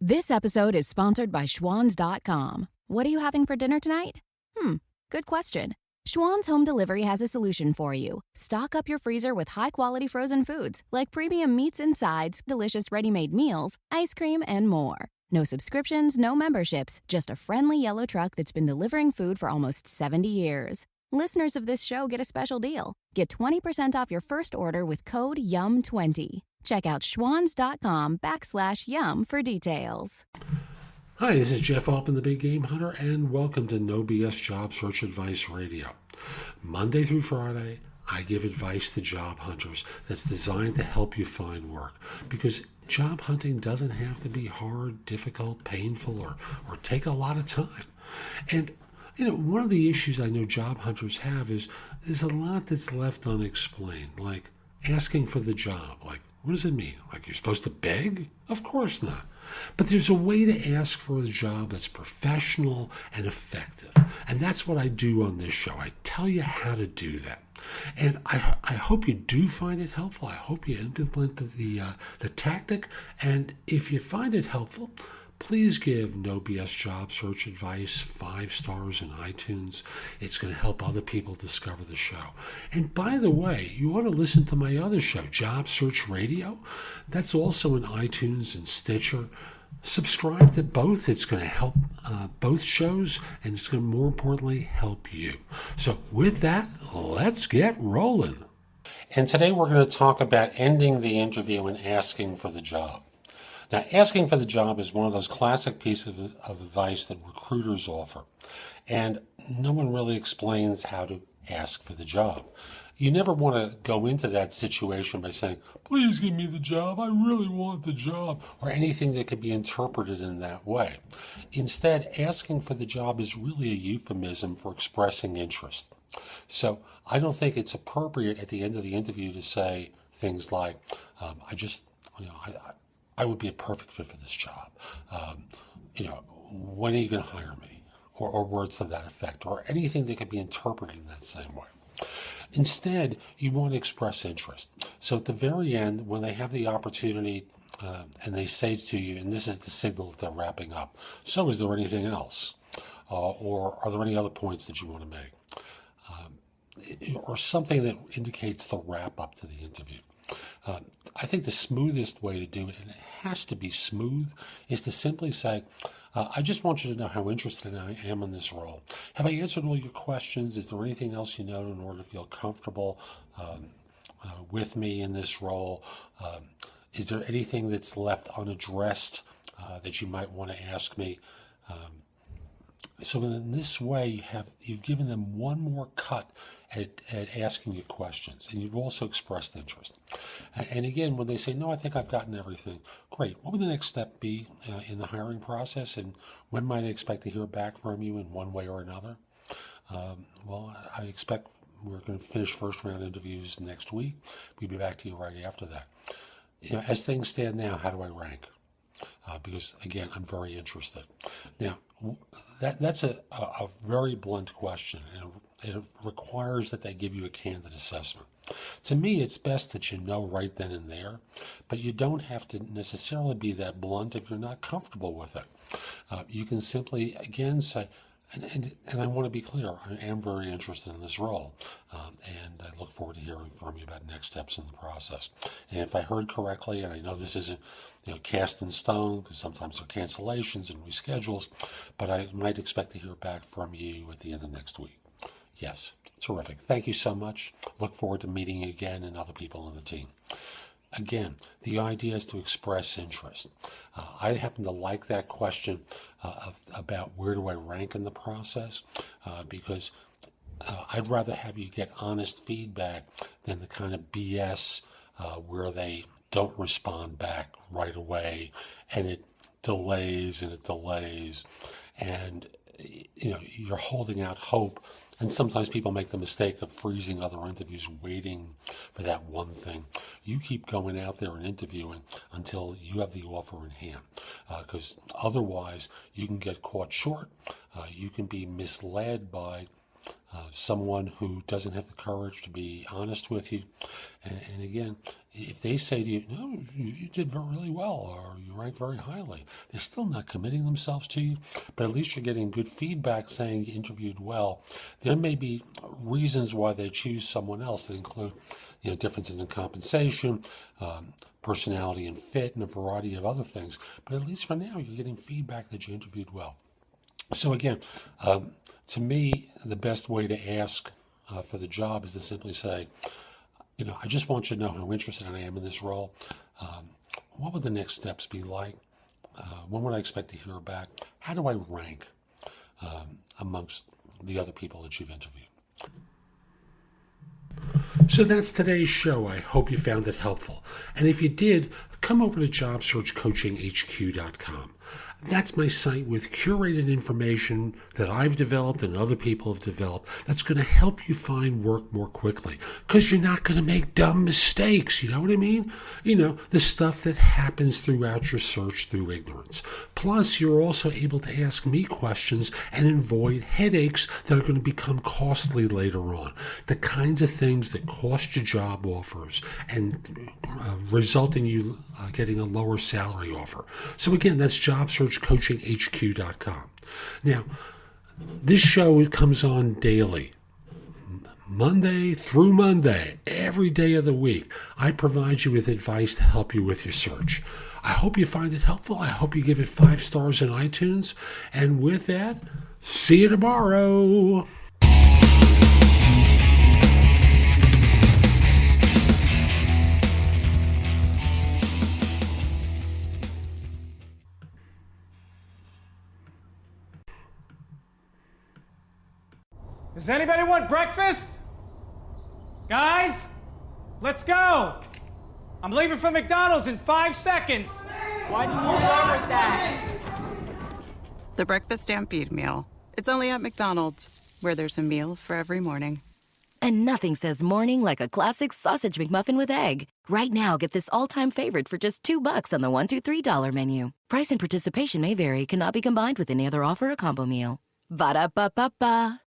This episode is sponsored by Schwans.com. What are you having for dinner tonight? Good question. Schwans Home Delivery has a solution for you. Stock up your freezer with high-quality frozen foods like premium meats and sides, delicious ready-made meals, ice cream, and more. No subscriptions, no memberships, just a friendly yellow truck that's been delivering food for almost 70 years. Listeners of this show get a special deal. Get 20% off your first order with code YUM20. Check out schwans.com/YUM for details. Hi, this is Jeff Altman, the Big Game Hunter, and welcome to No BS Job Search Advice Radio. Monday through Friday, I give advice to job hunters that's designed to help you find work, because job hunting doesn't have to be hard, difficult, painful, or take a lot of time. And one of the issues I know job hunters have is there's a lot that's left unexplained, like asking for the job. Like, what does it mean? Like, you're supposed to beg? Of course not. But there's a way to ask for a job that's professional and effective. And that's what I do on this show. I tell you how to do that. And I hope you do find it helpful. I hope you implement the tactic. And if you find it helpful, please give No BS Job Search Advice 5 stars in iTunes. It's going to help other people discover the show. And by the way, you ought to listen to my other show, Job Search Radio. That's also in iTunes and Stitcher. Subscribe to both. It's going to help both shows, and it's going to, more importantly, help you. So with that, let's get rolling. And today we're going to talk about ending the interview and asking for the job. Now, asking for the job is one of those classic pieces of advice that recruiters offer, and no one really explains how to ask for the job. You never want to go into that situation by saying, please give me the job, I really want the job, or anything that can be interpreted in that way. Instead, asking for the job is really a euphemism for expressing interest. So I don't think it's appropriate at the end of the interview to say things like, I would be a perfect fit for this job. When are you going to hire me? Or words to that effect, or anything that can be interpreted in that same way. Instead, you want to express interest. So at the very end, when they have the opportunity and they say to you, and this is the signal that they're wrapping up, so is there anything else? Or are there any other points that you want to make? Or something that indicates the wrap up to the interview. I think the smoothest way to do it, and it has to be smooth, is to simply say, I just want you to know how interested I am in this role. Have I answered all your questions? Is there anything else you know in order to feel comfortable with me in this role? Is there anything that's left unaddressed that you might want to ask me? So in this way, you've given them one more cut at asking you questions, and you've also expressed interest. And again, when they say, no, I think I've gotten everything, great. What would the next step be in the hiring process, and when might I expect to hear back from you in one way or another? Well, I expect we're going to finish first round interviews next week. We'll be back to you right after that. As things stand now, how do I rank? Because, again, I'm very interested. Now, that's a very blunt question, and it requires that they give you a candid assessment. To me, it's best that you know right then and there, but you don't have to necessarily be that blunt if you're not comfortable with it. You can simply, again, say, and I want to be clear, I am very interested in this role, and I look forward to hearing from you about next steps in the process. And if I heard correctly, and I know this isn't cast in stone, because sometimes there are cancellations and reschedules, but I might expect to hear back from you at the end of next week. Yes, terrific. Thank you so much. Look forward to meeting you again and other people on the team. Again, the idea is to express interest. I happen to like that question about where do I rank in the process, because I'd rather have you get honest feedback than the kind of BS where they don't respond back right away, and it delays and it delays, and you're holding out hope. And sometimes people make the mistake of freezing other interviews, waiting for that one thing. You keep going out there and interviewing until you have the offer in hand, because otherwise you can get caught short. You can be misled by someone who doesn't have the courage to be honest with you. And again, if they say to you, no, you did really well, or you rank very highly, they're still not committing themselves to you, but at least you're getting good feedback saying you interviewed well. There may be reasons why they choose someone else that include differences in compensation, personality and fit, and a variety of other things. But at least for now, you're getting feedback that you interviewed well. So again, to me, the best way to ask for the job is to simply say, I just want you to know how interested I am in this role. What would the next steps be like? When would I expect to hear back? How do I rank amongst the other people that you've interviewed? So that's today's show. I hope you found it helpful. And if you did, come over to JobSearch.Coaching.HQ.com. That's my site with curated information that I've developed and other people have developed that's going to help you find work more quickly, because you're not going to make dumb mistakes. You know what I mean? The stuff that happens throughout your search through ignorance. Plus, you're also able to ask me questions and avoid headaches that are going to become costly later on. The kinds of things that cost you job offers and result in you getting a lower salary offer. So again, that's JobSearch.Coaching.HQ.com. Now, this show comes on daily, Monday through Monday, every day of the week. I provide you with advice to help you with your search. I hope you find it helpful. I hope you give it 5 stars in iTunes. And with that, see you tomorrow. Does anybody want breakfast? Guys, let's go. I'm leaving for McDonald's in 5 seconds. Why didn't you start with that? The Breakfast Stampede Meal. It's only at McDonald's, where there's a meal for every morning. And nothing says morning like a classic sausage McMuffin with egg. Right now, get this all-time favorite for just $2 on the $1, $2, $3 menu. Price and participation may vary. Cannot be combined with any other offer or combo meal. Ba-da-ba-ba-ba.